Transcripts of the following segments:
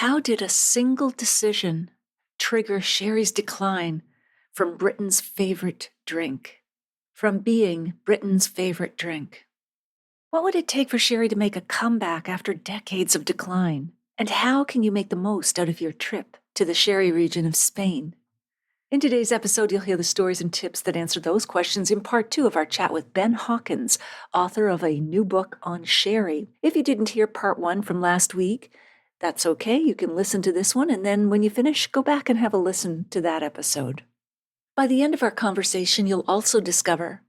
How did a single decision trigger sherry's decline from Britain's favorite drink? From being Britain's favorite drink? What would it take for sherry to make a comeback after decades of decline? And how can you make the most out of your trip to the sherry region of Spain? In today's episode, you'll hear the stories and tips that answer those questions in part 2 of our chat with Ben Howkins, author of a new book on sherry. If you didn't hear part 1 from last week, that's okay. You can listen to this one, and then when you finish, go back and have a listen to that episode. By the end of our conversation, you'll also discover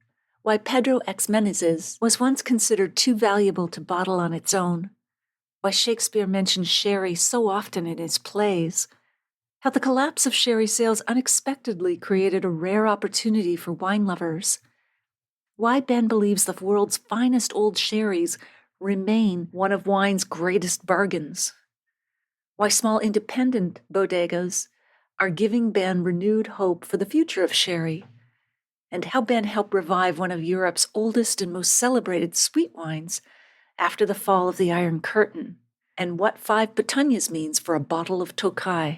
why Pedro Ximénez was once considered too valuable to bottle on its own, why Shakespeare mentions sherry so often in his plays, how the collapse of sherry sales unexpectedly created a rare opportunity for wine lovers, why Ben believes the world's finest old sherries remain one of wine's greatest bargains, why small independent bodegas are giving Ben renewed hope for the future of sherry, and how Ben helped revive one of Europe's oldest and most celebrated sweet wines after the fall of the Iron Curtain, and what 5 petunias means for a bottle of Tokai.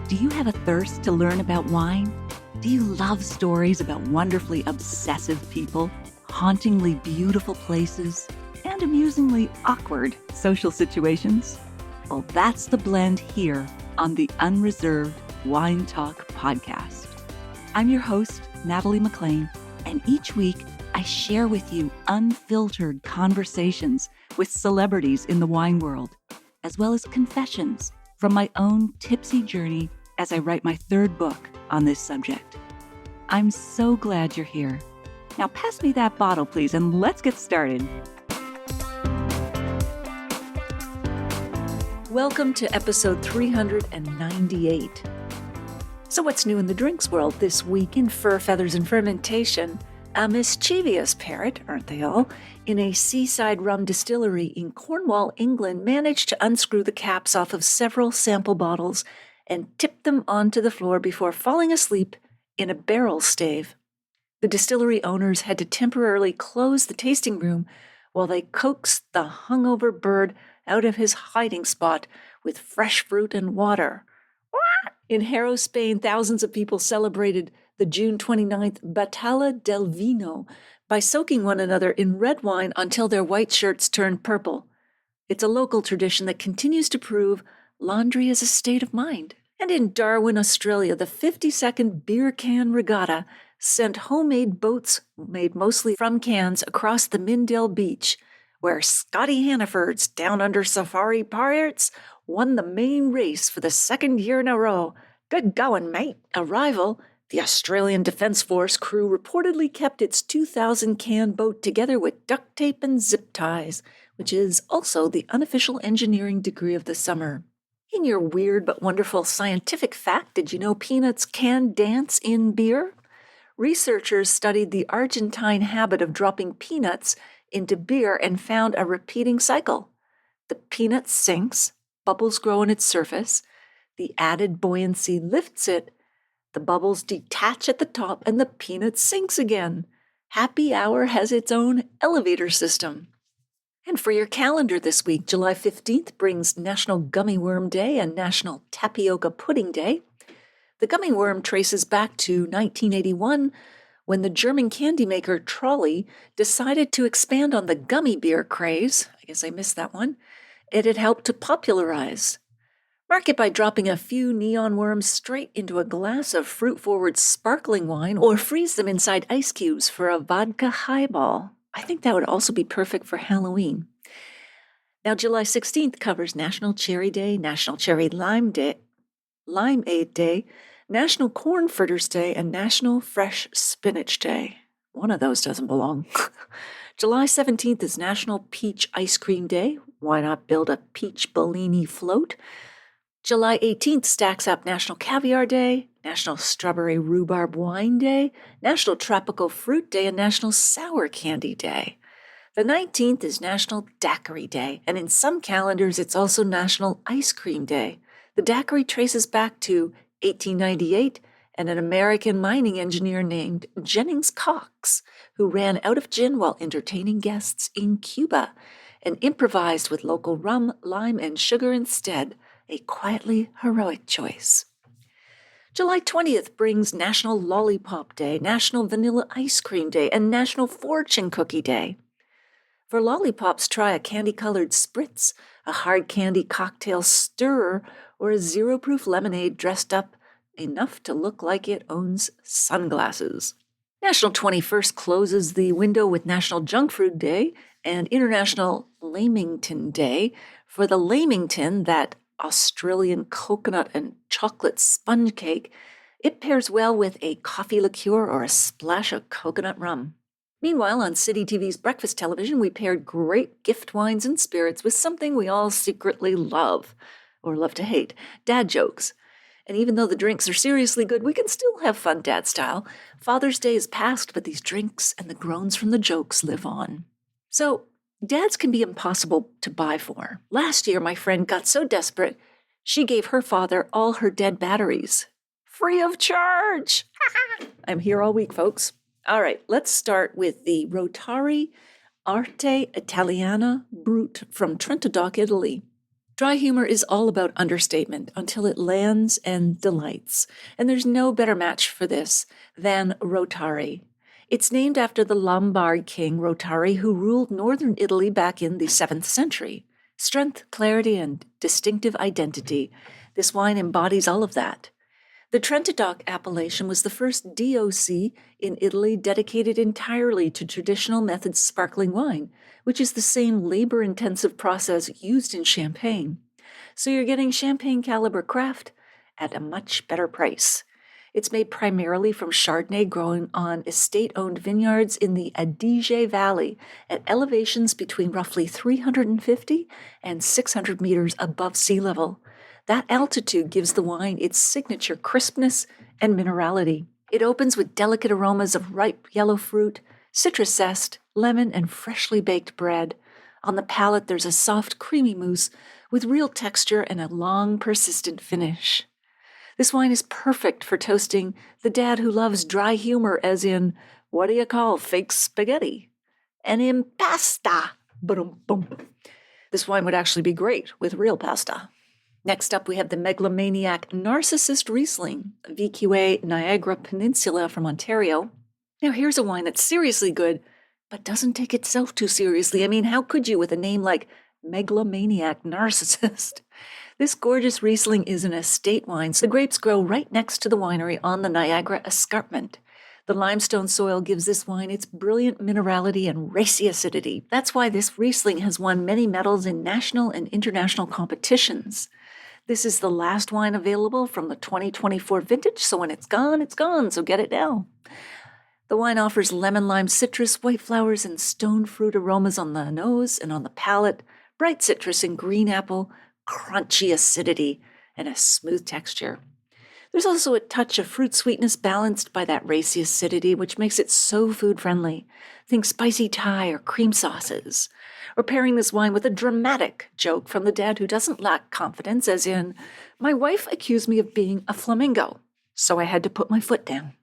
Do you have a thirst to learn about wine? Do you love stories about wonderfully obsessive people, hauntingly beautiful places, and amusingly awkward social situations? Well, that's the blend here on the Unreserved Wine Talk podcast. I'm your host, Natalie McLean, and each week I share with you unfiltered conversations with celebrities in the wine world, as well as confessions from my own tipsy journey as I write my 3rd book on this subject. I'm so glad you're here. Now pass me that bottle, please, and let's get started. Welcome to episode 398. So what's new in the drinks world this week in fur, feathers, and fermentation? A mischievous parrot, aren't they all, in a seaside rum distillery in Cornwall, England, managed to unscrew the caps off of several sample bottles and tip them onto the floor before falling asleep in a barrel stave. The distillery owners had to temporarily close the tasting room while they coaxed the hungover bird out of his hiding spot with fresh fruit and water. In Jerez, Spain, thousands of people celebrated the June 29th Batalla del Vino by soaking one another in red wine until their white shirts turned purple. It's a local tradition that continues to prove laundry is a state of mind. And in Darwin, Australia, the 50-second beer can regatta sent homemade boats made mostly from cans across the Mindale Beach, where Scotty Hannaford's Down Under Safari Pirates won the main race for the 2nd year in a row. Good going, mate. A rival, the Australian Defence Force crew reportedly kept its 2,000-can boat together with duct tape and zip ties, which is also the unofficial engineering degree of the summer. In your weird but wonderful scientific fact, did you know peanuts can dance in beer? Researchers studied the Argentine habit of dropping peanuts into beer and found a repeating cycle. The peanut sinks, bubbles grow on its surface, the added buoyancy lifts it, the bubbles detach at the top, and the peanut sinks again. Happy Hour has its own elevator system. And for your calendar this week, July 15th brings National Gummy Worm Day and National Tapioca Pudding Day. The gummy worm traces back to 1981, when the German candy maker Trolli decided to expand on the gummy beer craze. I guess I missed that one. It had helped to popularize. Mark it by dropping a few neon worms straight into a glass of fruit-forward sparkling wine, or freeze them inside ice cubes for a vodka highball. I think that would also be perfect for Halloween. Now, July 16th covers National Cherry Day, National Cherry Limeade Day, National Corn Fritters Day, and National Fresh Spinach Day. One of those doesn't belong. July 17th is National Peach Ice Cream Day. Why not build a peach Bellini float? July 18th stacks up National Caviar Day, National Strawberry Rhubarb Wine Day, National Tropical Fruit Day, and National Sour Candy Day. The 19th is National Daiquiri Day, and in some calendars it's also National Ice Cream Day. The daiquiri traces back to 1898 and an American mining engineer named Jennings Cox, who ran out of gin while entertaining guests in Cuba and improvised with local rum, lime, and sugar instead, a quietly heroic choice. July 20th brings National Lollipop Day, National Vanilla Ice Cream Day, and National Fortune Cookie Day. For lollipops, try a candy-colored spritz, a hard candy cocktail stirrer, or a zero-proof lemonade dressed up enough to look like it owns sunglasses. National 21st closes the window with National Junk Food Day and International Lamington Day. For the Lamington, that Australian coconut and chocolate sponge cake, it pairs well with a coffee liqueur or a splash of coconut rum. Meanwhile, on City TV's breakfast television, we paired great gift wines and spirits with something we all secretly love, or love to hate, dad jokes. And even though the drinks are seriously good, we can still have fun dad style. Father's Day is past, but these drinks and the groans from the jokes live on. So, dads can be impossible to buy for. Last year, my friend got so desperate, she gave her father all her dead batteries. Free of charge! I'm here all week, folks. All right, let's start with the Rotari Arte Italiana Brut from Trento Dock, Italy. Dry humor is all about understatement until it lands and delights, and there's no better match for this than Rotari. It's named after the Lombard king Rotari, who ruled northern Italy back in the 7th century. Strength, clarity, and distinctive identity. This wine embodies all of that. The Trento Dock appellation was the first DOC in Italy dedicated entirely to traditional methods sparkling wine, which is the same labor-intensive process used in Champagne. So you're getting Champagne caliber craft at a much better price. It's made primarily from Chardonnay grown on estate-owned vineyards in the Adige Valley at elevations between roughly 350 and 600 meters above sea level. That altitude gives the wine its signature crispness and minerality. It opens with delicate aromas of ripe yellow fruit, citrus zest, lemon, and freshly baked bread. On the palate, there's a soft, creamy mousse with real texture and a long, persistent finish. This wine is perfect for toasting the dad who loves dry humor, as in, what do you call fake spaghetti? An impasta. Ba-dum-bum. This wine would actually be great with real pasta. Next up, we have the Megalomaniac Narcissist Riesling, VQA Niagara Peninsula from Ontario. Now, here's a wine that's seriously good, but doesn't take itself too seriously. I mean, how could you with a name like Megalomaniac Narcissist? This gorgeous Riesling is an estate wine, so the grapes grow right next to the winery on the Niagara Escarpment. The limestone soil gives this wine its brilliant minerality and racy acidity. That's why this Riesling has won many medals in national and international competitions. This is the last wine available from the 2024 vintage, so when it's gone, so get it now. The wine offers lemon-lime citrus, white flowers, and stone fruit aromas on the nose and on the palate, bright citrus and green apple, crunchy acidity, and a smooth texture. There's also a touch of fruit sweetness balanced by that racy acidity, which makes it so food-friendly. Think spicy Thai or cream sauces. Or pairing this wine with a dramatic joke from the dad who doesn't lack confidence, as in, my wife accused me of being a flamingo, so I had to put my foot down.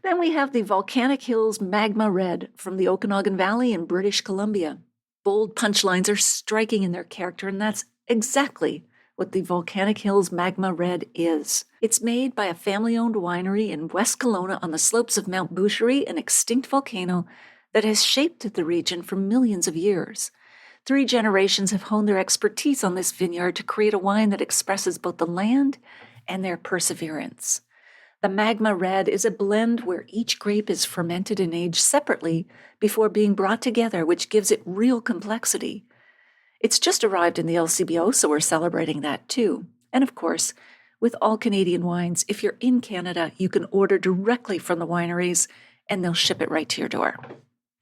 Then we have the Volcanic Hills Magma Red from the Okanagan Valley in British Columbia. Bold punchlines are striking in their character, and that's exactly what the Volcanic Hills Magma Red is. It's made by a family-owned winery in West Kelowna on the slopes of Mount Boucherie, an extinct volcano that has shaped the region for millions of years. 3 generations have honed their expertise on this vineyard to create a wine that expresses both the land and their perseverance. The Magma Red is a blend where each grape is fermented and aged separately before being brought together, which gives it real complexity. It's just arrived in the LCBO, so we're celebrating that too. And of course, with all Canadian wines, if you're in Canada, you can order directly from the wineries and they'll ship it right to your door.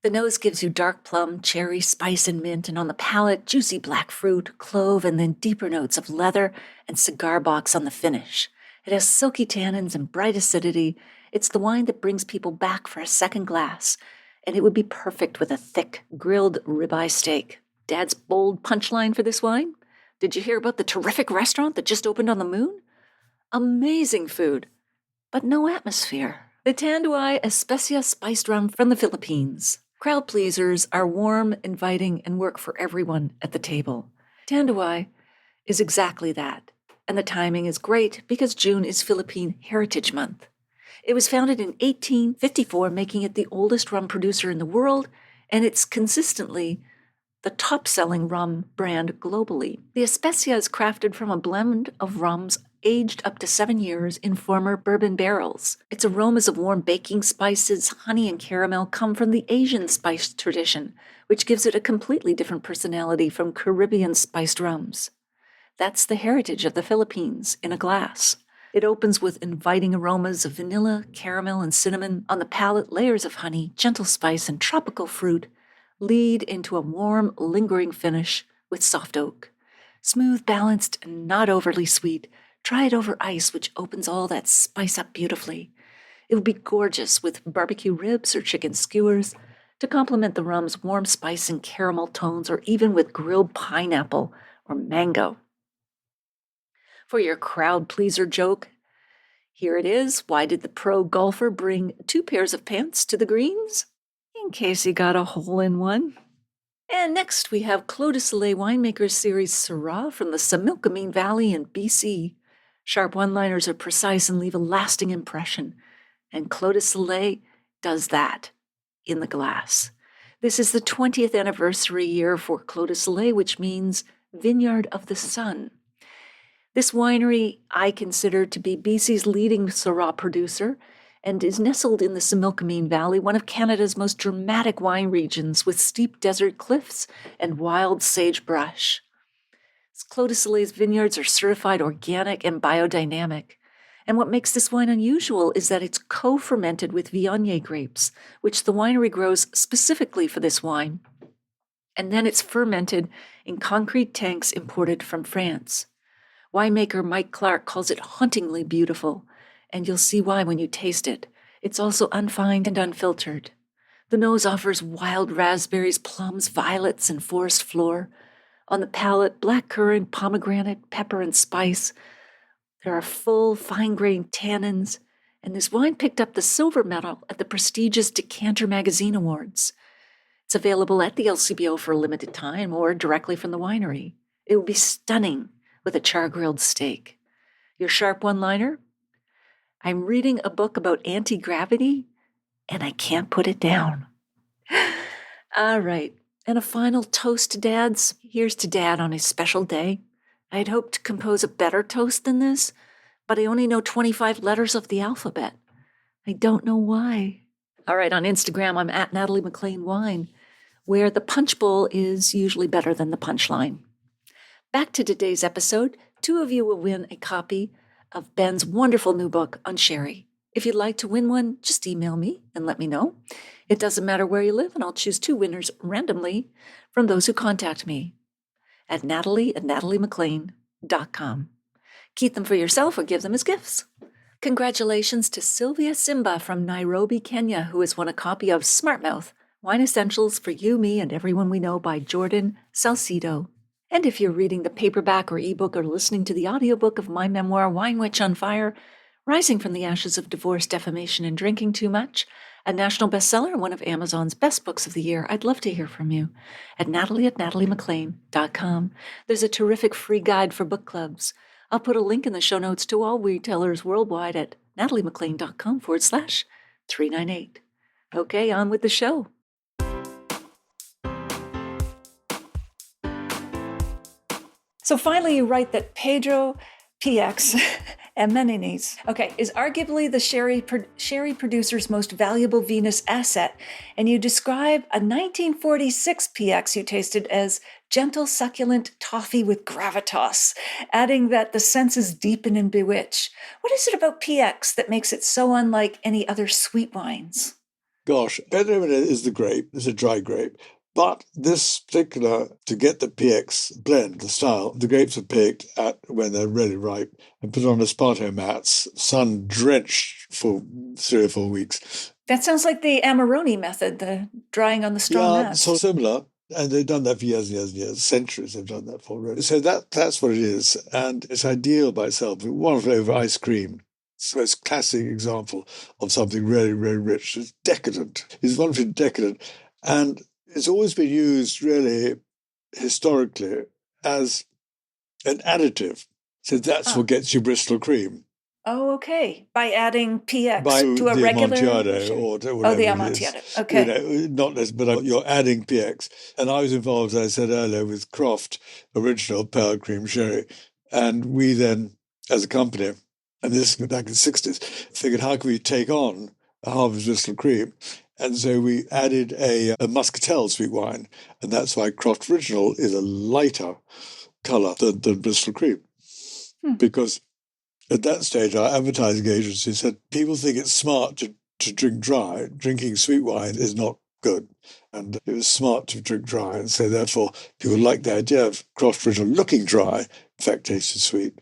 The nose gives you dark plum, cherry, spice, and mint, and on the palate, juicy black fruit, clove, and then deeper notes of leather and cigar box on the finish. It has silky tannins and bright acidity. It's the wine that brings people back for a second glass, and it would be perfect with a thick, grilled ribeye steak. Dad's bold punchline for this wine? Did you hear about the terrific restaurant that just opened on the moon? Amazing food, but no atmosphere. The Tanduay Especia spiced rum from the Philippines. Crowd pleasers are warm, inviting, and work for everyone at the table. Tanduay is exactly that, and the timing is great because June is Philippine Heritage Month. It was founded in 1854, making it the oldest rum producer in the world, and it's consistently the top-selling rum brand globally. The Especia is crafted from a blend of rums aged up to 7 years in former bourbon barrels. Its aromas of warm baking spices, honey, and caramel come from the Asian spice tradition, which gives it a completely different personality from Caribbean spiced rums. That's the heritage of the Philippines in a glass. It opens with inviting aromas of vanilla, caramel, and cinnamon. On the palate, layers of honey, gentle spice, and tropical fruit lead into a warm, lingering finish with soft oak. Smooth, balanced, and not overly sweet. Try it over ice, which opens all that spice up beautifully. It would be gorgeous with barbecue ribs or chicken skewers to complement the rum's warm spice and caramel tones, or even with grilled pineapple or mango. For your crowd pleaser joke, here it is. Why did the pro golfer bring 2 pairs of pants to the greens? In case he got a hole in one. And next we have Clos de Soleil Winemaker's Series Syrah from the Similkameen Valley in BC. Sharp one-liners are precise and leave a lasting impression. And Clos de Soleil does that in the glass. This is the 20th anniversary year for Clos de Soleil, which means Vineyard of the Sun. This winery I consider to be BC's leading Syrah producer and is nestled in the Similkameen Valley, one of Canada's most dramatic wine regions with steep desert cliffs and wild sagebrush. Clos de Soleil's vineyards are certified organic and biodynamic. And what makes this wine unusual is that it's co-fermented with Viognier grapes, which the winery grows specifically for this wine. And then it's fermented in concrete tanks imported from France. Winemaker Mike Clark calls it hauntingly beautiful, and you'll see why when you taste it. It's also unfined and unfiltered. The nose offers wild raspberries, plums, violets, and forest floor. On the palate, blackcurrant, pomegranate, pepper, and spice. There are full, fine-grained tannins, and this wine picked up the silver medal at the prestigious Decanter Magazine Awards. It's available at the LCBO for a limited time or directly from the winery. It would be stunning with a char-grilled steak. Your sharp one-liner? I'm reading a book about anti-gravity, and I can't put it down. All right, and a final toast to dads. Here's to Dad on his special day. I'd hoped to compose a better toast than this, but I only know 25 letters of the alphabet. I don't know why. All right, on Instagram, I'm at Natalie McLean Wine, where the punch bowl is usually better than the punchline. Back to today's episode. 2 of you will win a copy of Ben's wonderful new book on sherry. If you'd like to win one, just email me and let me know. It doesn't matter where you live, and I'll choose 2 winners randomly from those who contact me at natalie@nataliemclean.com. Keep them for yourself or give them as gifts. Congratulations to Sylvia Simba from Nairobi, Kenya, who has won a copy of Smartmouth, Wine Essentials for You, Me, and Everyone We Know by Jordan Salcido. And if you're reading the paperback or ebook or listening to the audiobook of my memoir, Wine Witch on Fire, Rising from the Ashes of Divorce, Defamation, and Drinking Too Much, a national bestseller and one of Amazon's best books of the year, I'd love to hear from you at natalie@nataliemclean.com. There's a terrific free guide for book clubs. I'll put a link in the show notes to all retailers worldwide at nataliemclean.com/398. Okay, on with the show. So finally, you write that Pedro Ximénez, is arguably the sherry producer's most valuable Venus asset, and you describe a 1946 PX you tasted as gentle, succulent toffee with gravitas, adding that the senses deepen and bewitch. What is it about PX that makes it so unlike any other sweet wines? Gosh, Pedro Ximénez is the grape. It's a dry grape. But this particular, to get the PX blend, the style, the grapes are picked at when they're really ripe and put on esparto mats, sun-drenched for 3 or 4 weeks. That sounds like the Amarone method, the drying on the straw mats. Yeah, so similar. And they've done that for years and years and years, centuries they've done that for already. So that's what it is. And it's ideal by itself. One flavor ice cream. the most classic example of something really, really rich. It's decadent. It's wonderfully decadent. And it's always been used really historically as an additive. So that's what gets you Bristol cream. Oh, okay. By adding PX By to a the regular Amontillado sherry. or whatever Oh, the it Amontillado. is. Okay. Not less, but you're adding PX. And I was involved, as I said earlier, with Croft Original Pearl Cream Sherry. And we then, as a company, and this was back in the 60s, figured how can we take on a Harvey's Bristol cream? And so we added a Muscatel sweet wine. And that's why Croft Original is a lighter colour than Bristol cream. Because at that stage, our advertising agency said people think it's smart to drink dry. Drinking sweet wine is not good. And it was smart to drink dry. And so therefore, people liked the idea of Croft Original looking dry, in fact, tasted sweet.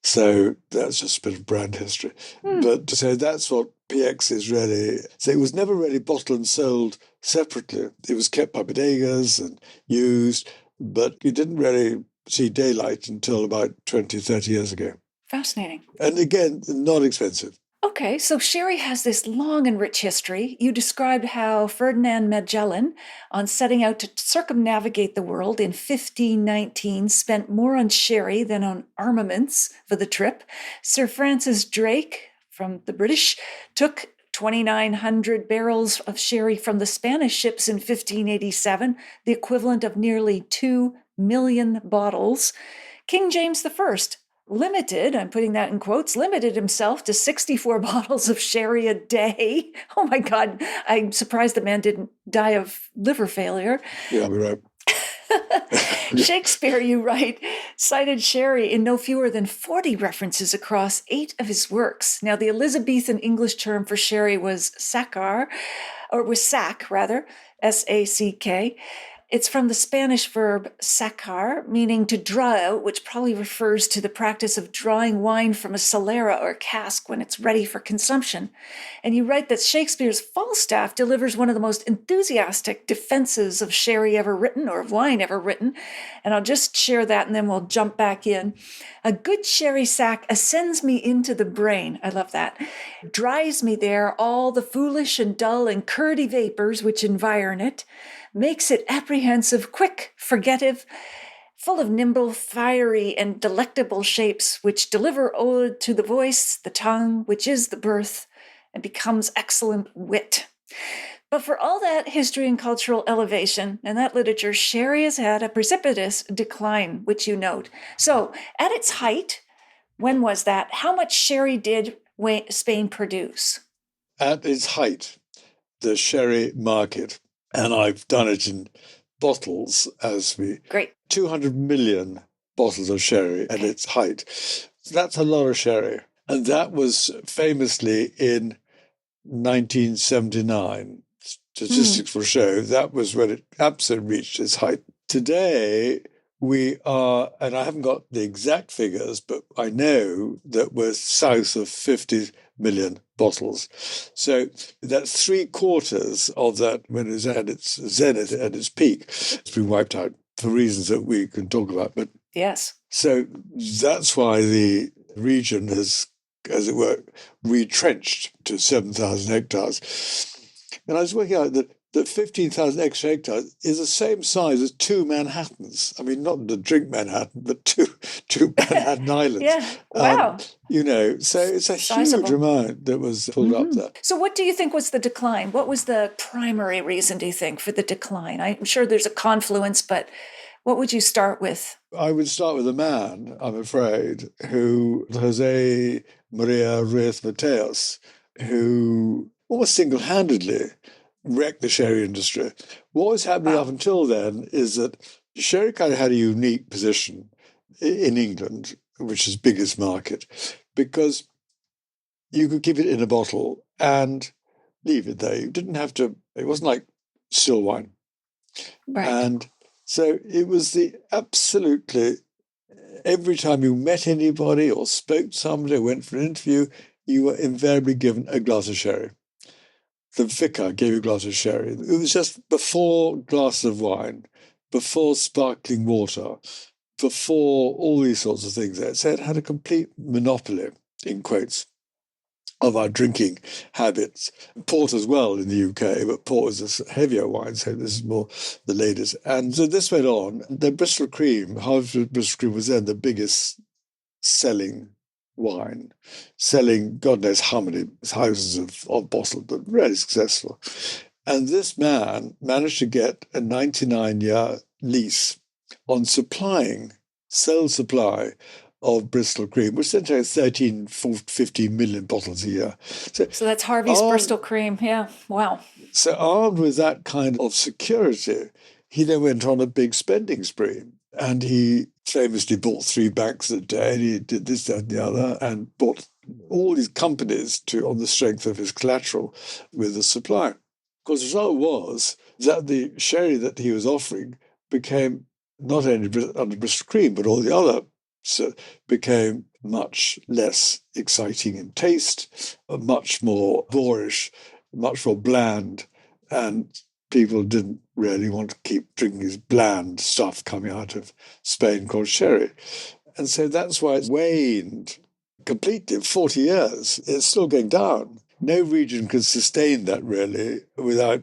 So that's just a bit of brand history. But so that's what PX is really. So it was never really bottled and sold separately. It was kept by bodegas and used, but it didn't really see daylight until about 20, 30 years ago. Fascinating. And again, not expensive. Okay, so sherry has this long and rich history. You described how Ferdinand Magellan, on setting out to circumnavigate the world in 1519, spent more on sherry than on armaments for the trip. Sir Francis Drake, from the British, took 2,900 barrels of sherry from the Spanish ships in 1587, the equivalent of nearly 2 million bottles. King James I limited, I'm putting that in quotes, limited himself to 64 bottles of sherry a day. Oh my God, I'm surprised the man didn't die of liver failure. Yeah, we're right. Shakespeare, you write, cited sherry in no fewer than 40 references across 8 of his works. Now, the Elizabethan English term for sherry was sacar, or was sack, rather, S-A-C-K. It's from the Spanish verb sacar, meaning to draw out, which probably refers to the practice of drawing wine from a solera or cask when it's ready for consumption. And you write that Shakespeare's Falstaff delivers one of the most enthusiastic defenses of sherry ever written, or of wine ever written. And I'll just share that and then we'll jump back in. A good sherry sack ascends me into the brain. I love that. Dries me there all the foolish and dull and curdy vapors which environ it, makes it apprehensive, quick, forgettive, full of nimble, fiery, and delectable shapes, which deliver ode to the voice, the tongue, which is the birth, and becomes excellent wit. But for all that history and cultural elevation and that literature, sherry has had a precipitous decline, which you note. So, at its height, when was that? How much sherry did Spain produce? At its height, the sherry market, and I've done it in bottles as we... Great. 200 million bottles of sherry at its height. That's a lot of sherry. And that was famously in 1979. Statistics will show that was when it absolutely reached its height. Today, we are, and I haven't got the exact figures, but I know that we're south of 50 million bottles. So that's 3/4 of that when it was at its zenith, at its peak. It's been wiped out for reasons that we can talk about. But yes. So that's why the region has, as it were, retrenched to 7,000 hectares. And I was working out that 15,000 extra hectares is the same size as 2 Manhattans. I mean, not to drink Manhattan, but two Manhattan Islands. Yeah, wow. So it's a Sizable. huge amount that was pulled up there. So what do you think was the decline? What was the primary reason, do you think, for the decline? I'm sure there's a confluence, but what would you start with? I would start with a man, I'm afraid, who José María Ruiz-Mateos, who almost single-handedly wrecked the sherry industry. What was happening up until then is that sherry kind of had a unique position in England, which is the biggest market, because you could keep it in a bottle and leave it there. You didn't have to, it wasn't like still wine. Right. And so it was the absolutely, every time you met anybody or spoke to somebody or went for an interview, you were invariably given a glass of sherry. The vicar gave you a glass of sherry. It was just before glasses of wine, before sparkling water, before all these sorts of things. So it had a complete monopoly, in quotes, of our drinking habits. Port as well in the UK, but port is a heavier wine, so this is more the latest. And so this went on. The Bristol Cream, Harvey's Bristol Cream was then the biggest selling wine, selling God knows how many thousands of bottles, but really successful. And this man managed to get a 99-year lease on sole supply of Bristol Cream, which then takes 15 million bottles a year. So that's Harvey's Bristol Cream. Yeah. Wow. So armed with that kind of security, he then went on a big spending spree. And he famously bought 3 banks a day, and he did this, that, and the other, and bought all these companies on the strength of his collateral with the supply. Of course, the result was that the sherry that he was offering became not only under Bristol Cream, but all the other became much less exciting in taste, much more boorish, much more bland, and people didn't really want to keep drinking this bland stuff coming out of Spain called sherry. And so that's why it's waned completely. 40 years, it's still going down. No region can sustain that really without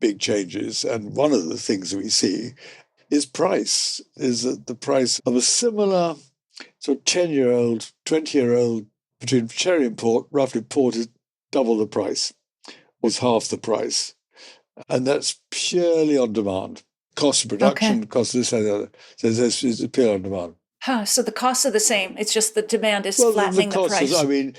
big changes. And one of the things that we see is price, is that the price of a similar sort of 10-year-old, 20-year-old between sherry and port, roughly port is double the price, was half the price. And that's purely on demand. Cost of production, cost of this and the other. So it's purely on demand. So the costs are the same. It's just the demand is flattening the price.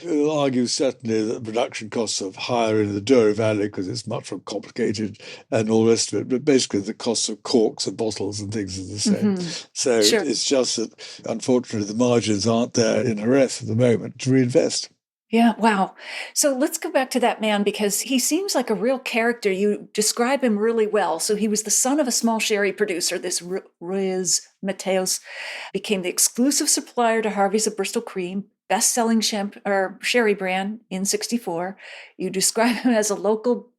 We'll argue certainly that the production costs are higher in the Douro Valley because it's much more complicated and all the rest of it. But basically the costs of corks and bottles and things are the same. Mm-hmm. So it's just that, unfortunately, the margins aren't there in Jerez at the moment to reinvest. Yeah, wow. So let's go back to that man because he seems like a real character. You describe him really well. So he was the son of a small sherry producer. This Ruiz-Mateos became the exclusive supplier to Harvey's of Bristol Cream, best-selling sherry brand in 1964. You describe him as a local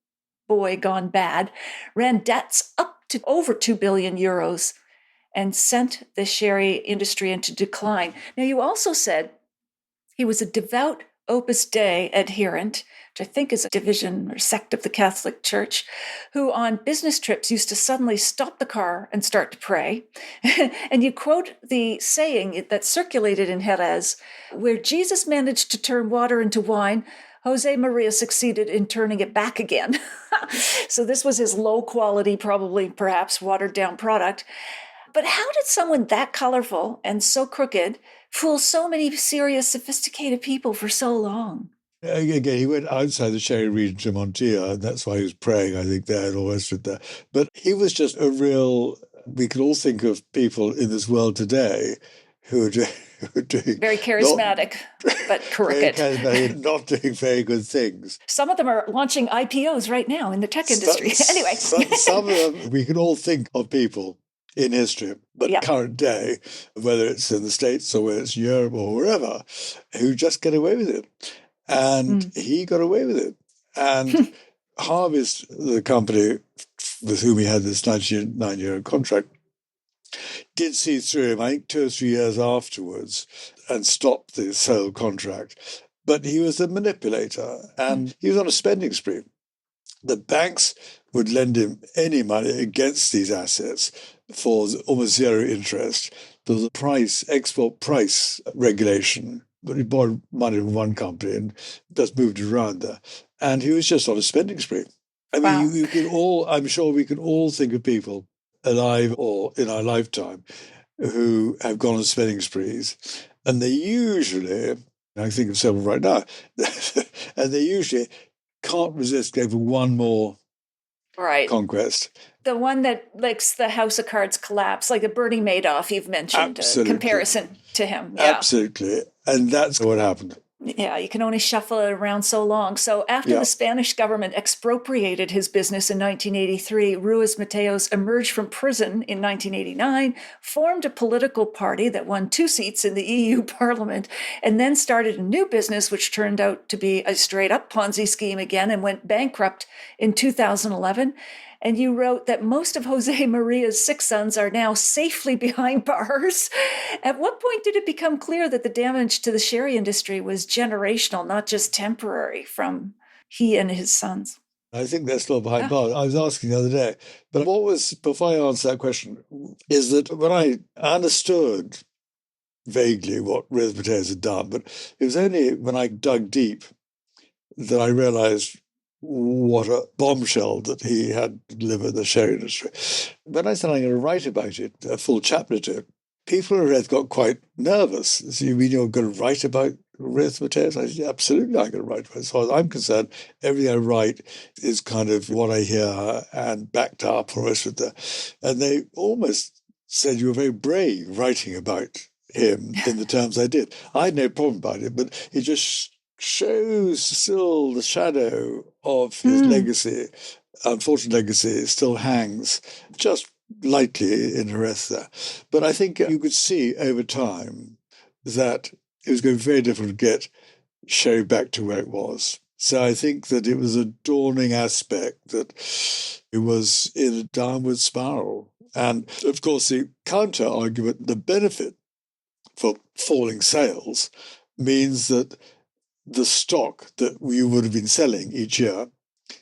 boy gone bad, ran debts up to over 2 billion euros, and sent the sherry industry into decline. Now, you also said he was a devout Opus Dei adherent, which I think is a division or sect of the Catholic Church, who on business trips used to suddenly stop the car and start to pray. And you quote the saying that circulated in Jerez, where Jesus managed to turn water into wine, José María succeeded in turning it back again. So this was his low quality, probably perhaps watered down product. But how did someone that colorful and so crooked fool so many serious, sophisticated people for so long? Again, he went outside the sherry region to Montilla, and that's why he was praying, I think, there and all the rest of it there. But he was just we could all think of people in this world today who are doing very charismatic, but crooked. Very charismatic, not doing very good things. Some of them are launching IPOs right now in the tech industry. Anyway. Some of them, we can all think of people in history, but current day, whether it's in the States or whether it's Europe or wherever, who just get away with it. And he got away with it. And Harvest, the company with whom he had this 99-year contract, did see through him, I think 2 or 3 years afterwards, and stopped the sole contract. But he was a manipulator, and he was on a spending spree. The banks would lend him any money against these assets for almost zero interest. There was a export price regulation, but he borrowed money from one company and just moved it around there. And he was just on a spending spree. I mean, I'm sure we can all think of people alive or in our lifetime who have gone on spending sprees. And they usually, I think of several right now, and they usually can't resist going for one more conquest. The one that makes the house of cards collapse, like the Bernie Madoff you've mentioned, a comparison to him. Yeah. Absolutely. And that's what happened. Yeah, you can only shuffle it around so long. So after the Spanish government expropriated his business in 1983, Ruiz-Mateos emerged from prison in 1989, formed a political party that won 2 seats in the EU Parliament, and then started a new business which turned out to be a straight-up Ponzi scheme again and went bankrupt in 2011. And you wrote that most of Jose Maria's 6 sons are now safely behind bars. At what point did it become clear that the damage to the sherry industry was generational, not just temporary, from he and his sons? I think they're still behind bars. I was asking the other day. But before I answer that question, is that when I understood vaguely what Ruiz-Mateos had done, but it was only when I dug deep that I realized what a bombshell that he had delivered the sherry industry. When I said I'm going to write about it, a full chapter to it, people in Jerez got quite nervous. So you mean you're going to write about Ruiz-Mateos? I said, yeah, absolutely, I'm going to write about it. As far as I'm concerned, everything I write is kind of what I hear and backed up, or rest of and they almost said you were very brave writing about him in the terms I did. I had no problem about it, but it just shows still the shadow of his legacy, unfortunate legacy, still hangs just lightly in Jerez there. But I think you could see over time that it was going to be very difficult to get sherry back to where it was. So I think that it was a dawning aspect that it was in a downward spiral. And of course, the counter argument, the benefit for falling sales means that the stock that you would have been selling each year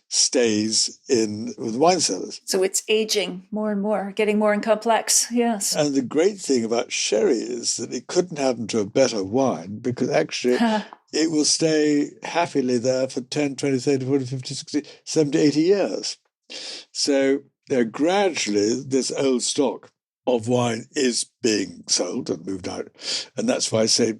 stays with wine cellars. So it's aging more and more, getting more and complex, yes. And the great thing about sherry is that it couldn't happen to a better wine, because actually it will stay happily there for 10, 20, 30, 40, 50, 60, 70, 80 years. So gradually this old stock of wine is being sold and moved out. And that's why I say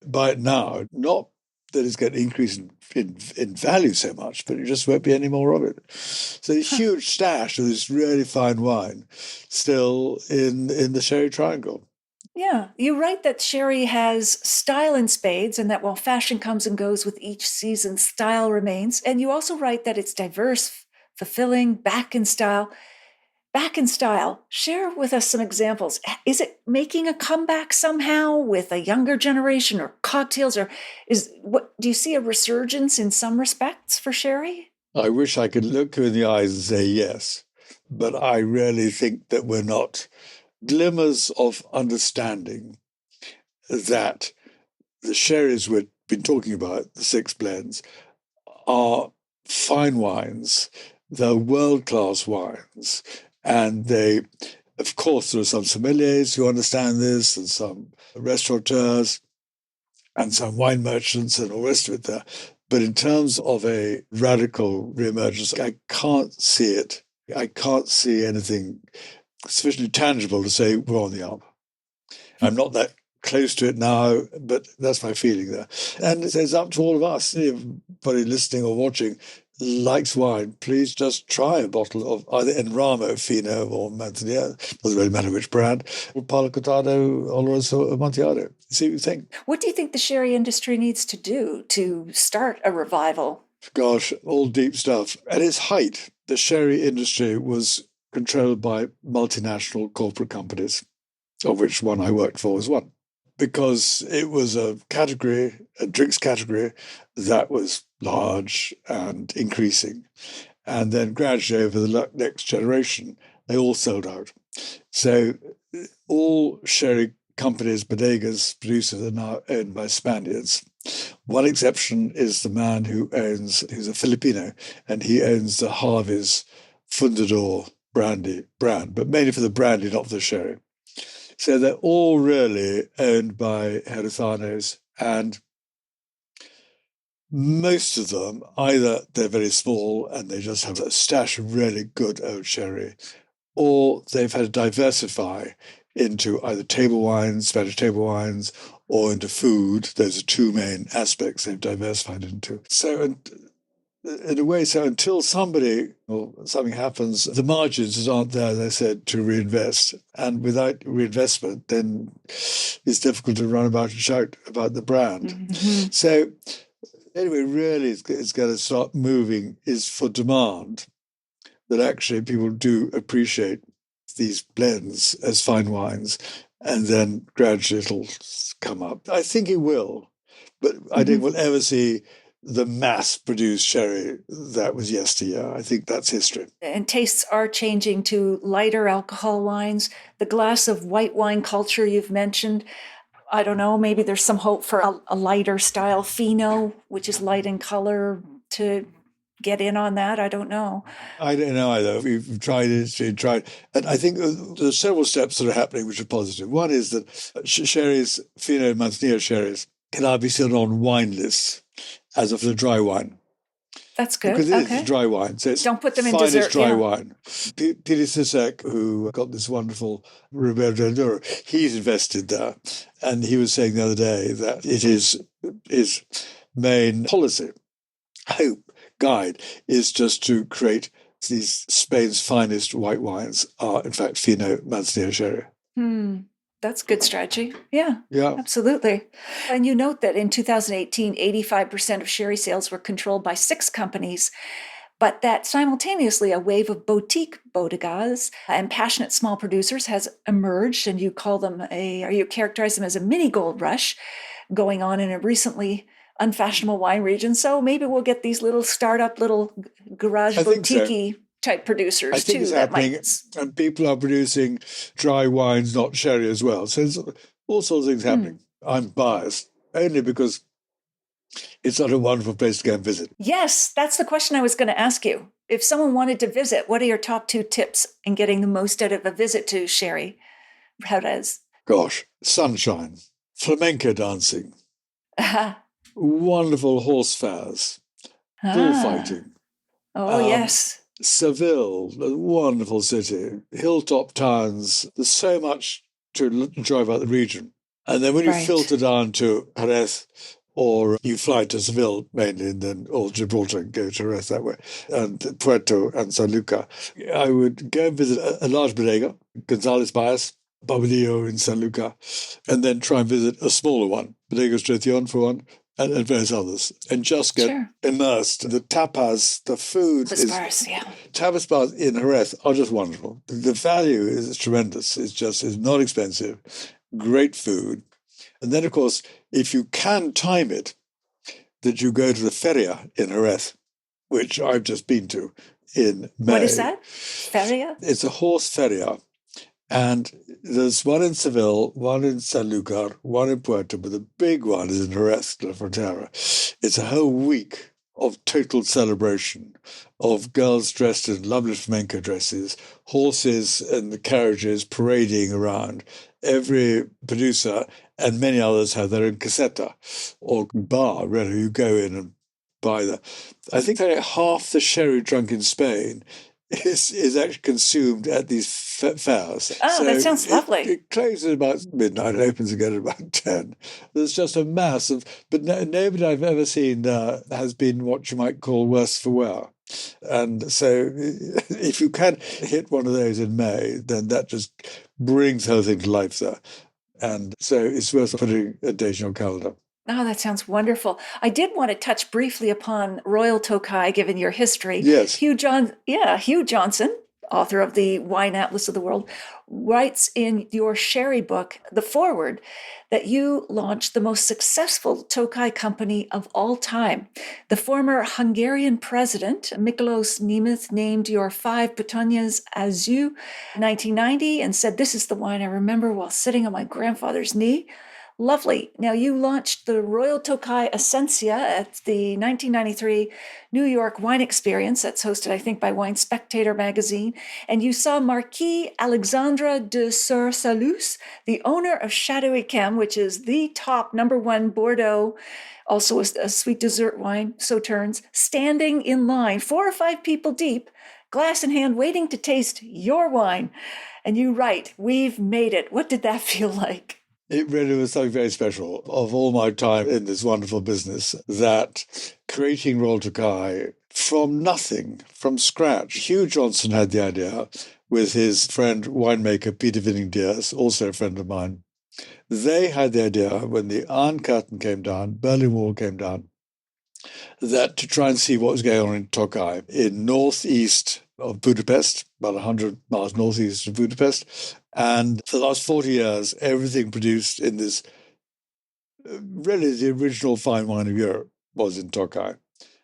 buy it now, not that it's going to increase in value so much, but it just won't be any more of it. So a huge stash of this really fine wine still in the sherry triangle. Yeah, you write that sherry has style in spades, and that while fashion comes and goes with each season, style remains. And you also write that it's diverse, fulfilling, back in style. Back in style, share with us some examples. Is it making a comeback somehow with a younger generation, or cocktails, or do you see a resurgence in some respects for sherry? I wish I could look you in the eyes and say yes, but I really think that we're not. Glimmers of understanding that the sherries we've been talking about, the 6 blends, are fine wines. They're world-class wines. And of course, there are some sommeliers who understand this, and some restaurateurs, and some wine merchants, and all the rest of it there. But in terms of a radical reemergence, I can't see it. I can't see anything sufficiently tangible to say we're on the up. I'm not that close to it now, but that's my feeling there. And it's up to all of us. Anybody listening or watching likes wine, please just try a bottle of either Enramo, Fino, or Manzanilla. Doesn't really matter which brand. Or Palo Cortado, Oloroso, or Amontillado. See what you think. What do you think the sherry industry needs to do to start a revival? Gosh, all deep stuff. At its height, the sherry industry was controlled by multinational corporate companies, of which one I worked for was one, because it was a drinks category that was large and increasing. And then gradually over the next generation, they all sold out. So all sherry companies, bodegas, producers are now owned by Spaniards. One exception is the man who's a Filipino, and he owns the Harvey's Fundador brandy brand, but mainly for the brandy, not for the sherry. So they're all really owned by Jerezanos, and most of them, either they're very small and they just have a stash of really good old sherry, or they've had to diversify into either table wines, Spanish table wines, or into food. Those are 2 main aspects they've diversified into. So in a way, so until something happens, the margins aren't there, as I said, to reinvest. And without reinvestment, then it's difficult to run about and shout about the brand. Mm-hmm. So anyway, really, it's going to start moving is for demand, that actually people do appreciate these blends as fine wines, and then gradually it'll come up. I think it will, but I don't think we'll ever see the mass-produced sherry that was yesteryear. I think that's history. And tastes are changing to lighter alcohol wines. The glass of white wine culture you've mentioned, I don't know, maybe there's some hope for a lighter style Fino, which is light in color, to get in on that. I don't know. I don't know either. We've tried it, and I think there's several steps that are happening which are positive. One is that sherries, Fino and Manzanillo sherries, can now be seen on wine lists as of the dry wine. That's good. Because it's dry wine. So it's don't put them in finest dessert. Dry wine. Peter Sisek, who got this wonderful Ribera del Duero, he's invested there. And he was saying the other day that it is his main policy, hope, guide, is just to create these Spain's finest white wines are, in fact, Fino Manzanillo sherry. That's a good strategy. Yeah, Yeah, absolutely. And you note that in 2018, 85% of sherry sales were controlled by 6 companies, but that simultaneously a wave of boutique bodegas and passionate small producers has emerged, and you characterize them as a mini gold rush going on in a recently unfashionable wine region. So maybe we'll get these little startup, little garage boutique type producers I think too. it's happening, and people are producing dry wines, not sherry as well. So there's all sorts of things happening. I'm biased only because it's not a wonderful place to go and visit. Yes, that's the question I was going to ask you. If someone wanted to visit, what are your top 2 tips in getting the most out of a visit to Sherry Jerez? Gosh, sunshine, flamenco dancing, wonderful horse fairs, bullfighting. Oh, yes. Seville, a wonderful city, hilltop towns. There's so much to enjoy about the region. And then when you filter down to Jerez, or you fly to Seville mainly, and then or Gibraltar and go to Jerez that way, and Puerto and San Luca, I would go and visit a large bodega, González Baez, Barbadillo in San Luca, and then try and visit a smaller one, Bodega Estrella for one, and various others, and just get immersed. The tapas, the food tapas bars in Jerez are just wonderful. The value is tremendous. It's not expensive, great food. And then, of course, if you can time it, that you go to the feria in Jerez, which I've just been to in May. What is that? Feria? It's a horse feria. And there's one in Seville, one in San Lucar, one in Puerto, but the big one is in Jerez, La Frontera. It's a whole week of total celebration of girls dressed in lovely flamenco dresses, horses and the carriages parading around. Every producer and many others have their own caseta or bar, really. You go in and buy that. I think that half the sherry drunk in Spain is actually consumed at these fairs. Oh, so that sounds lovely. It closes at about midnight. It opens again at about 10. There's just a mass of... But nobody I've ever seen has been what you might call worse for wear. And so if you can hit one of those in May, then that just brings the whole thing to life there. And so it's worth putting a date on your calendar. Oh, that sounds wonderful. I did want to touch briefly upon Royal Tokai, given your history. Yes. Hugh Johnson, author of the Wine Atlas of the World, writes in your sherry book, the foreword, that you launched the most successful Tokai company of all time. The former Hungarian president, Miklós Nemeth, named your 5 Petunias Azul in 1990 and said, "This is the wine I remember while sitting on my grandfather's knee." Lovely. Now, you launched the Royal Tokai Essencia at the 1993 New York Wine Experience. That's hosted, I think, by Wine Spectator magazine. And you saw Marquis Alexandre de Sur-Salus, the owner of Chateau Yquem, which is the top #1 Bordeaux, also a sweet dessert wine, Sauternes, standing in line, 4 or 5 people deep, glass in hand, waiting to taste your wine. And you write, "We've made it." What did that feel like? It really was something very special of all my time in this wonderful business, that creating Royal Tokai from nothing, from scratch. Hugh Johnson had the idea with his friend winemaker Peter Vinning-Diaz, also a friend of mine. They had the idea when the Iron Curtain came down, Berlin Wall came down, that to try and see what was going on in Tokai, in northeast of Budapest, about 100 miles northeast of Budapest. And for the last 40 years, everything produced in this really the original fine wine of Europe was in Tokai.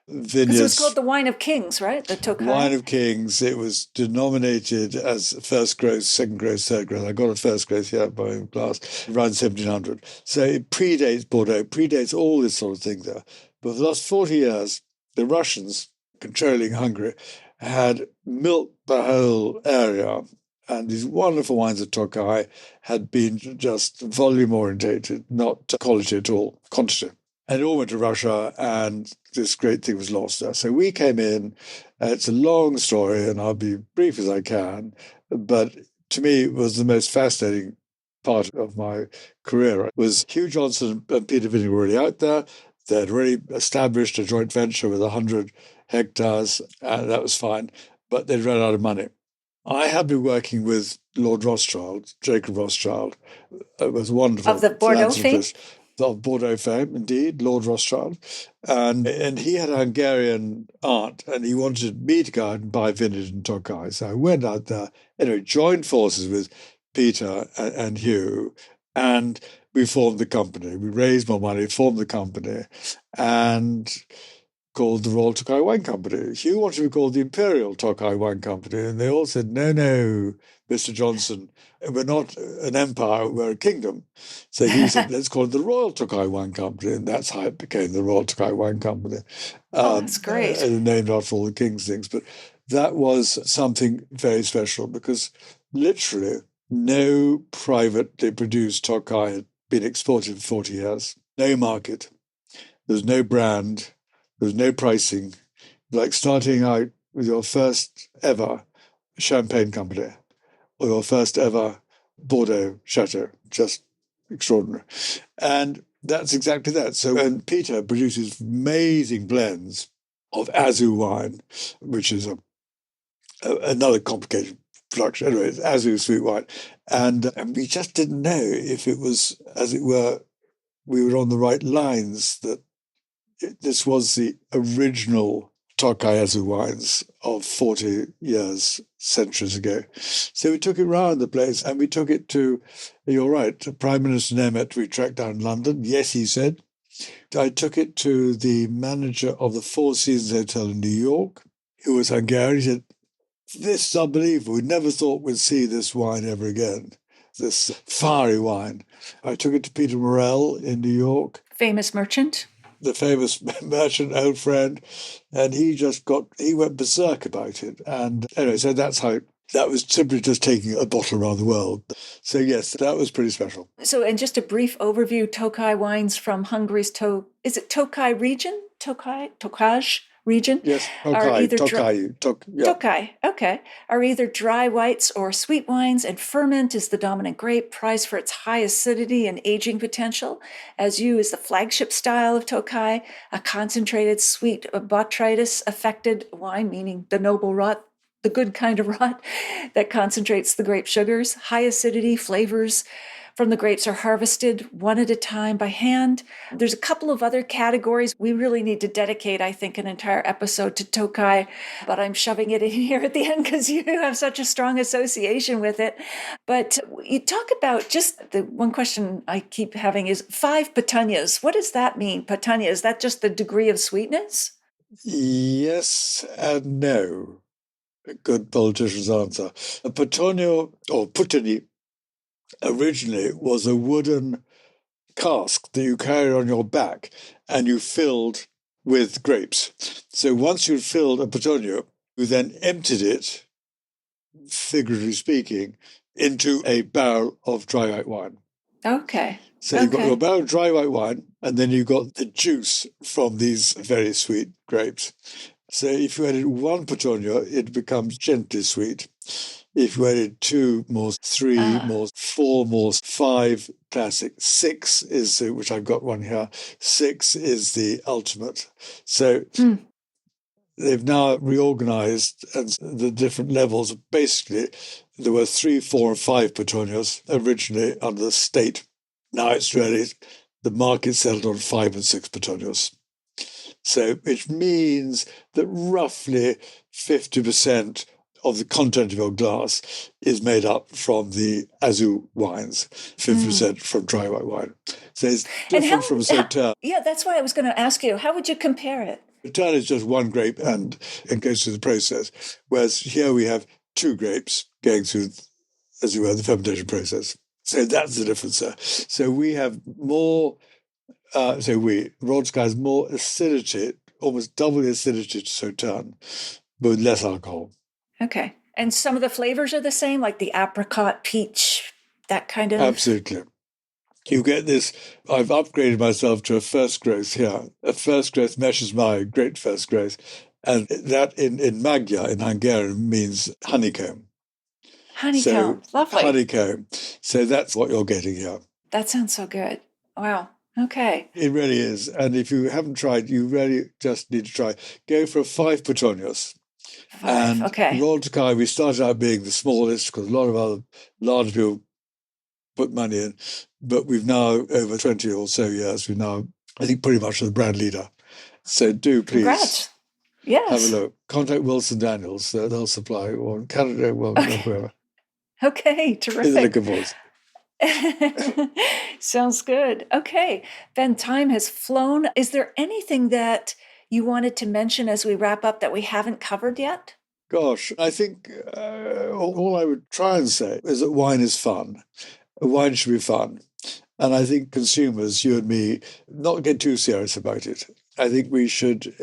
Because it was called the Wine of Kings, right? The Tokai. Wine of Kings. It was denominated as first growth, second growth, third growth. I got a first growth here by my class around 1700. So it predates Bordeaux, predates all this sort of thing there. But for the last 40 years, the Russians, controlling Hungary, had milked the whole area. And these wonderful wines of Tokai had been just volume orientated, not quality at all, quantity. And it all went to Russia, and this great thing was lost there. So we came in. It's a long story, and I'll be brief as I can. But to me, it was the most fascinating part of my career. It was Hugh Johnson and Peter Vinning were already out there. They'd already established a joint venture with 100 hectares, and that was fine. But they'd run out of money. I had been working with Lord Rothschild, Jacob Rothschild. It was wonderful. Of the Bordeaux fame? Of Bordeaux fame, indeed, Lord Rothschild. And he had a Hungarian aunt, and he wanted me to go out and buy vintage in Tokai. So I went out there, anyway, joined forces with Peter and Hugh, and we formed the company. We raised more money, formed the company, and called the Royal Tokai Wine Company. Hugh wanted to be called the Imperial Tokai Wine Company, and they all said, no, Mr. Johnson, we're not an empire, we're a kingdom. So he said, let's call it the Royal Tokai Wine Company, and that's how it became the Royal Tokai Wine Company. That's great. Named after all the king's things. But that was something very special because literally no privately produced Tokai had been exported for 40 years. No market. There was no brand. There was no pricing. Like starting out with your first ever champagne company or your first ever Bordeaux chateau. Just extraordinary. And that's exactly that. So when Peter produces amazing blends of Azu wine, which is another complicated production. Anyway, it's Azu sweet wine. And we just didn't know if it was, as it were, we were on the right lines, that this was the original Tokai Azu wines of 40 years, centuries ago. So we took it round the place and we took it to, you're right, Prime Minister Nemeth we tracked down in London. Yes, he said. I took it to the manager of the Four Seasons Hotel in New York, who was Hungarian. He said, this is unbelievable. We never thought we'd see this wine ever again, this fiery wine. I took it to Peter Morel in New York. Famous merchant. The famous merchant, old friend, and he went berserk about it. And anyway, so that's how, that was simply just taking a bottle around the world. So yes, that was pretty special. So, and just a brief overview, Tokai wines from Hungary's is it Tokai region? Tokaj region? Yes, Tokai, yeah. Tokai, okay. Are either dry whites or sweet wines, and ferment is the dominant grape, prized for its high acidity and aging potential. Azu is the flagship style of Tokai, a concentrated sweet botrytis-affected wine, meaning the noble rot, the good kind of rot that concentrates the grape sugars. High acidity flavors from the grapes are harvested one at a time by hand. There's a couple of other categories. We really need to dedicate, I think, an entire episode to Tokai, but I'm shoving it in here at the end because you have such a strong association with it. But you talk about, just the one question I keep having is 5 petunias. What does that mean, petunia? Is that just the degree of sweetness? Yes and no. A good politician's answer. A petunio, or putini, originally was a wooden cask that you carried on your back and you filled with grapes. So once you'd filled a petunio, you then emptied it, figuratively speaking, into a barrel of dry white wine. Okay. So you've got your barrel of dry white wine, and then you've got the juice from these very sweet grapes. So if you added 1 petunia, it becomes gently sweet. If you added 2 more, 3 more, 4 more, 5 classic, 6 is, which I've got one here, 6 is the ultimate. So they've now reorganized and the different levels. Basically, there were 3, 4, and 5 petunias originally under the state. Now it's really, the market settled on 5 and 6 petunias. So which means that roughly 50% of the content of your glass is made up from the Azul wines, 50% from dry white wine. So it's different from Sauternes. Yeah, that's why I was going to ask you, how would you compare it? Sauternes is just one grape and it goes through the process, whereas here we have two grapes going through, as it were, the fermentation process. So that's the difference there. So we have more, Royal Sky has more acidity, almost double the acidity to Sauternes, but with less alcohol. Okay. And some of the flavors are the same, like the apricot, peach, that kind of? Absolutely. You get this, I've upgraded myself to a first growth here. A first growth meshes my great first growth. And that in Magyar, in Hungarian, means honeycomb. Honeycomb, So, lovely. Honeycomb. So that's what you're getting here. That sounds so good. Wow. Okay. It really is. And if you haven't tried, you really just need to try. Go for a 5 Petunias. And okay. Royal Sky, we started out being the smallest because a lot of other large people put money in. But we've now, over 20 or so years, we've now, I think, pretty much the brand leader. So do please have a look. Contact Wilson Daniels. They'll supply, or Canada, whoever. Okay, terrific. In the liquor voice. Sounds good. Okay. Ben, time has flown. Is there anything that you wanted to mention as we wrap up that we haven't covered yet? Gosh, I think all I would try and say is that wine is fun. Wine should be fun. And I think consumers, you and me, not get too serious about it. I think we should,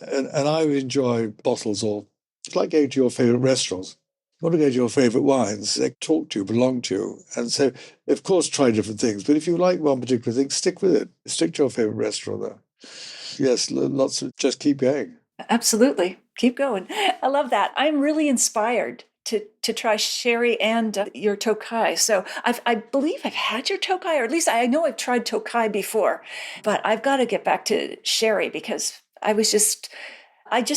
and I would enjoy bottles, or it's like going to your favorite restaurants. You want to go to your favorite wines, they talk to you, belong to you. And so, of course, try different things. But if you like one particular thing, stick with it. Stick to your favorite restaurant there. Yes, lots of, just keep going. Absolutely. Keep going. I love that. I'm really inspired to try sherry and your Tokai. So I believe I've had your Tokai, or at least I know I've tried Tokai before, but I've got to get back to sherry because I just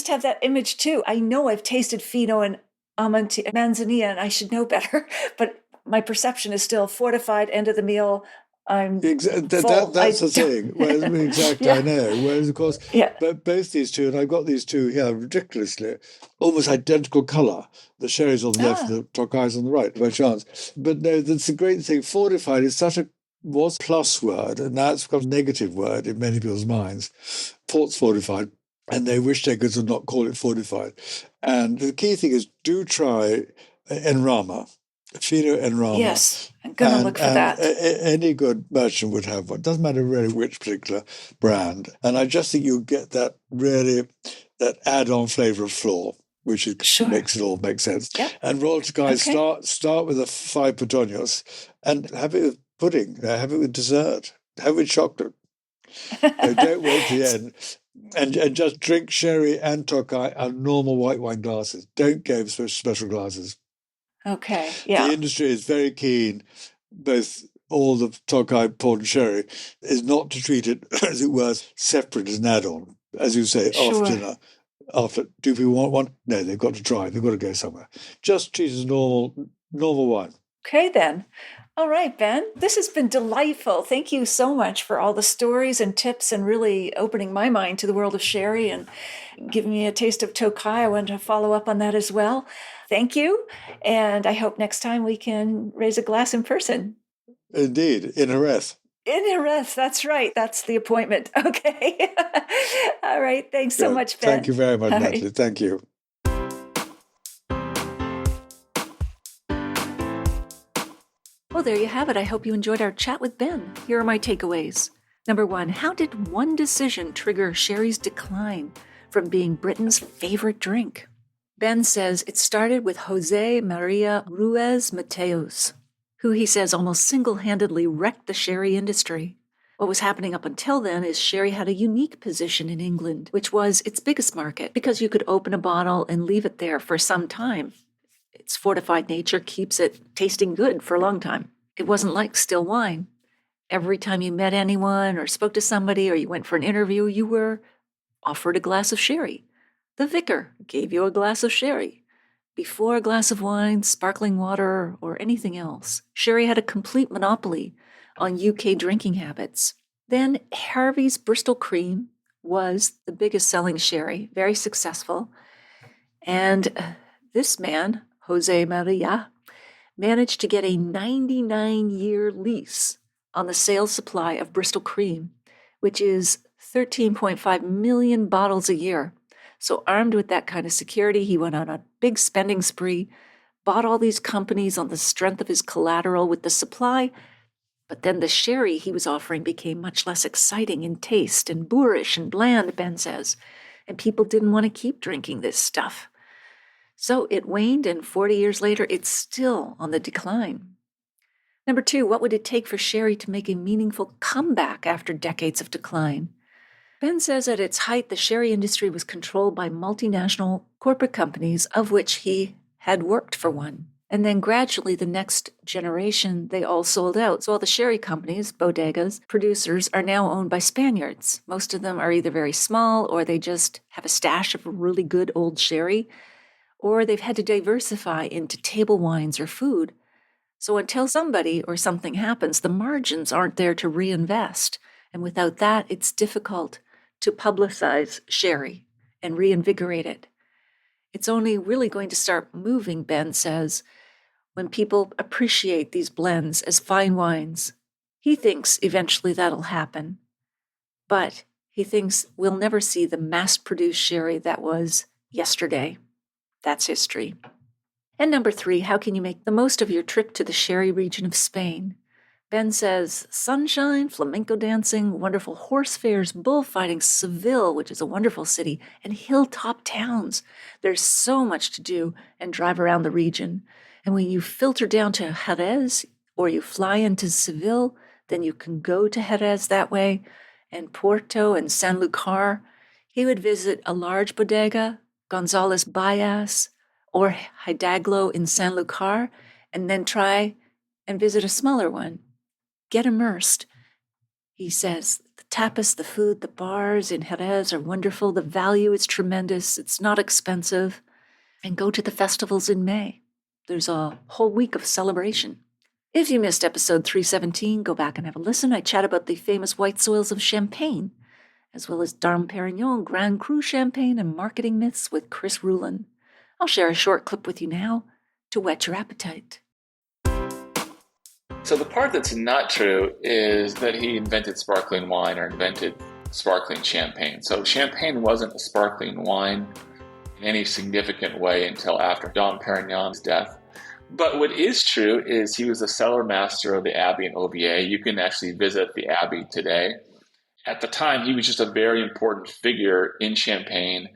have that image too. I know I've tasted Fino and Manzanilla, and I should know better, but my perception is still fortified, end of the meal. I'm that's the thing. Whereas, exactly, yeah. I know. Whereas, of course, but both these two, and I've got these two here, ridiculously, almost identical colour. The sherry's on the left, the Tokai's on the right, by chance. But no, that's the great thing. Fortified is was plus word, and now it's become a negative word in many people's minds. Port's fortified, and they wish they could not call it fortified. And the key thing is, do try Enrama. Fino and Rama. Yes, I'm going to look for that. Any good merchant would have one. It doesn't matter really which particular brand. And I just think you'll get that add-on flavour of floor, which makes it all make sense. Yep. And Royal Sky, start with a 5 Petunias and have it with pudding, have it with dessert, have it with chocolate. Don't wait to the end. And just drink sherry and Tokai and normal white wine glasses. Don't go for special glasses. Okay, yeah. The industry is very keen, both all the Tokai, port and sherry, is not to treat it, as it were, separate as an add-on. As you say, after dinner. Do people want one? No, they've got to try. They've got to go somewhere. Just treat it as normal wine. Okay, then. All right, Ben, this has been delightful. Thank you so much for all the stories and tips and really opening my mind to the world of sherry and giving me a taste of Tokai. I want to follow up on that as well. Thank you. And I hope next time we can raise a glass in person. Indeed, in Jerez. In Jerez, that's right. That's the appointment. Okay. All right. Thanks so much, Ben. Thank you very much, Natalie. Right. Thank you. Well, there you have it. I hope you enjoyed our chat with Ben. Here are my takeaways. Number 1, how did one decision trigger sherry's decline from being Britain's favorite drink? Ben says it started with José María Ruiz-Mateos, who he says almost single-handedly wrecked the sherry industry. What was happening up until then is sherry had a unique position in England, which was its biggest market, because you could open a bottle and leave it there for some time. Its fortified nature keeps it tasting good for a long time. It wasn't like still wine. Every time you met anyone or spoke to somebody or you went for an interview, you were offered a glass of sherry. The vicar gave you a glass of sherry. Before a glass of wine, sparkling water, or anything else, sherry had a complete monopoly on UK drinking habits. Then Harvey's Bristol Cream was the biggest selling sherry, very successful. And this man, José María, managed to get a 99-year lease on the sales supply of Bristol cream, which is 13.5 million bottles a year. So armed with that kind of security, he went on a big spending spree, bought all these companies on the strength of his collateral with the supply. But then the sherry he was offering became much less exciting in taste and boorish and bland, Ben says, and people didn't want to keep drinking this stuff. So it waned, and 40 years later, it's still on the decline. Number 2, what would it take for sherry to make a meaningful comeback after decades of decline? Ben says at its height, the sherry industry was controlled by multinational corporate companies, of which he had worked for one. And then gradually, the next generation, they all sold out. So all the sherry companies, bodegas, producers, are now owned by Spaniards. Most of them are either very small, or they just have a stash of really good old sherry, or they've had to diversify into table wines or food. So until somebody or something happens, the margins aren't there to reinvest. And without that, it's difficult to publicize sherry and reinvigorate it. It's only really going to start moving, Ben says, when people appreciate these blends as fine wines. He thinks eventually that'll happen. But he thinks we'll never see the mass-produced sherry that was yesterday. That's history. And number 3, how can you make the most of your trip to the sherry region of Spain? Ben says sunshine, flamenco dancing, wonderful horse fairs, bullfighting, Seville, which is a wonderful city, and hilltop towns. There's so much to do and drive around the region. And when you filter down to Jerez or you fly into Seville, then you can go to Jerez that way, and Porto and Sanlúcar. He would visit a large bodega, González Bayas, or Hidalgo in Sanlúcar, and then try and visit a smaller one. Get immersed. He says the tapas, the food, the bars in Jerez are wonderful. The value is tremendous. It's not expensive. And go to the festivals in May. There's a whole week of celebration. If you missed episode 317, go back and have a listen. I chat about the famous white soils of Champagne, as well as Dom Perignon, Grand Cru Champagne, and marketing myths with Chris Rulin. I'll share a short clip with you now to whet your appetite. So the part that's not true is that he invented sparkling wine or invented sparkling champagne. So champagne wasn't a sparkling wine in any significant way until after Dom Perignon's death. But what is true is he was the cellar master of the Abbey in Aubier. You can actually visit the Abbey today. At the time, he was just a very important figure in Champagne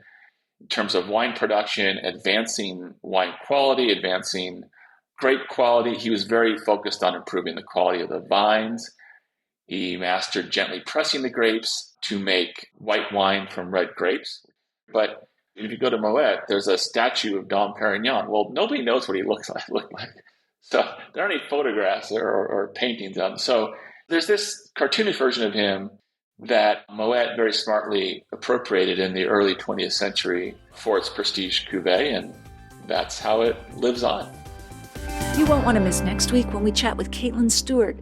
in terms of wine production, advancing wine quality, advancing grape quality. He was very focused on improving the quality of the vines. He mastered gently pressing the grapes to make white wine from red grapes. But if you go to Moet, there's a statue of Dom Perignon. Well, nobody knows what he looked like. So there aren't any photographs or paintings of him. So there's this cartoonish version of him that Moet very smartly appropriated in the early 20th century for its prestige cuvée, and that's how it lives on. You won't want to miss next week when we chat with Caitlin Stewart,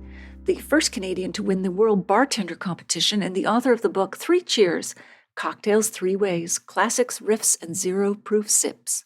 the first Canadian to win the World Bartender Competition and the author of the book 3 Cheers, Cocktails 3 Ways, Classics, Riffs, and Zero-Proof Sips.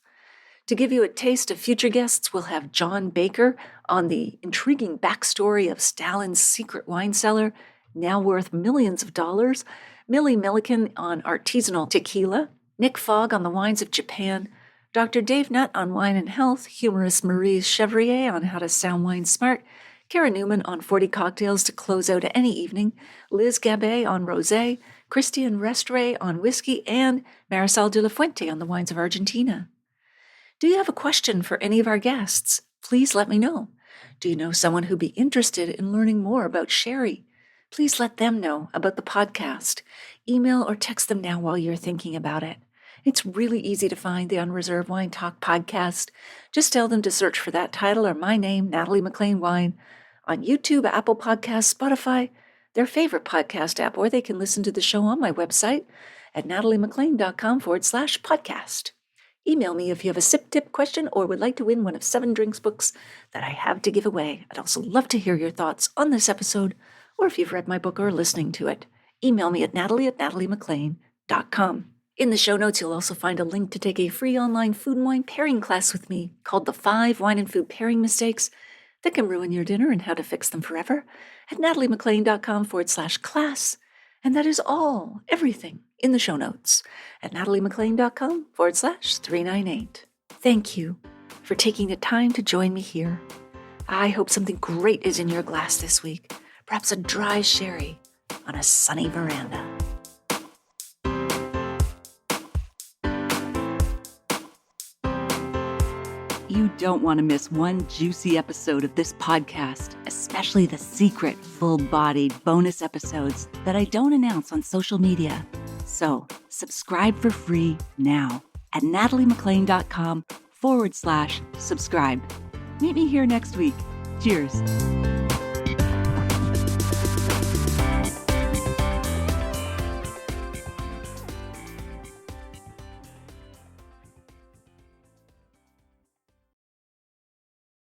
To give you a taste of future guests, we'll have John Baker on the intriguing backstory of Stalin's secret wine cellar, now worth millions of dollars, Millie Milliken on artisanal tequila, Nick Fogg on the wines of Japan, Dr. Dave Nutt on wine and health, humorist Marie Chevrier on how to sound wine smart, Kara Newman on 40 cocktails to close out any evening, Liz Gabet on rosé, Christian Restre on whiskey, and Marisol de la Fuente on the wines of Argentina. Do you have a question for any of our guests? Please let me know. Do you know someone who'd be interested in learning more about sherry? Please let them know about the podcast. Email or text them now while you're thinking about it. It's really easy to find the Unreserved Wine Talk podcast. Just tell them to search for that title or my name, Natalie McLean Wine, on YouTube, Apple Podcasts, Spotify, their favorite podcast app, or they can listen to the show on my website at nataliemclean.com/podcast. Email me if you have a sip tip question or would like to win one of 7 drinks books that I have to give away. I'd also love to hear your thoughts on this episode, or if you've read my book or are listening to it. Email me at natalie@nataliemclean.com. In the show notes, you'll also find a link to take a free online food and wine pairing class with me called The 5 Wine and Food Pairing Mistakes That Can Ruin Your Dinner and How to Fix Them Forever at nataliemclean.com/class. And that is all, everything in the show notes at nataliemclean.com/398. Thank you for taking the time to join me here. I hope something great is in your glass this week, perhaps a dry sherry on a sunny veranda. You don't want to miss one juicy episode of this podcast, especially the secret, full-bodied bonus episodes that I don't announce on social media. So subscribe for free now at nataliemclean.com/subscribe. Meet me here next week. Cheers.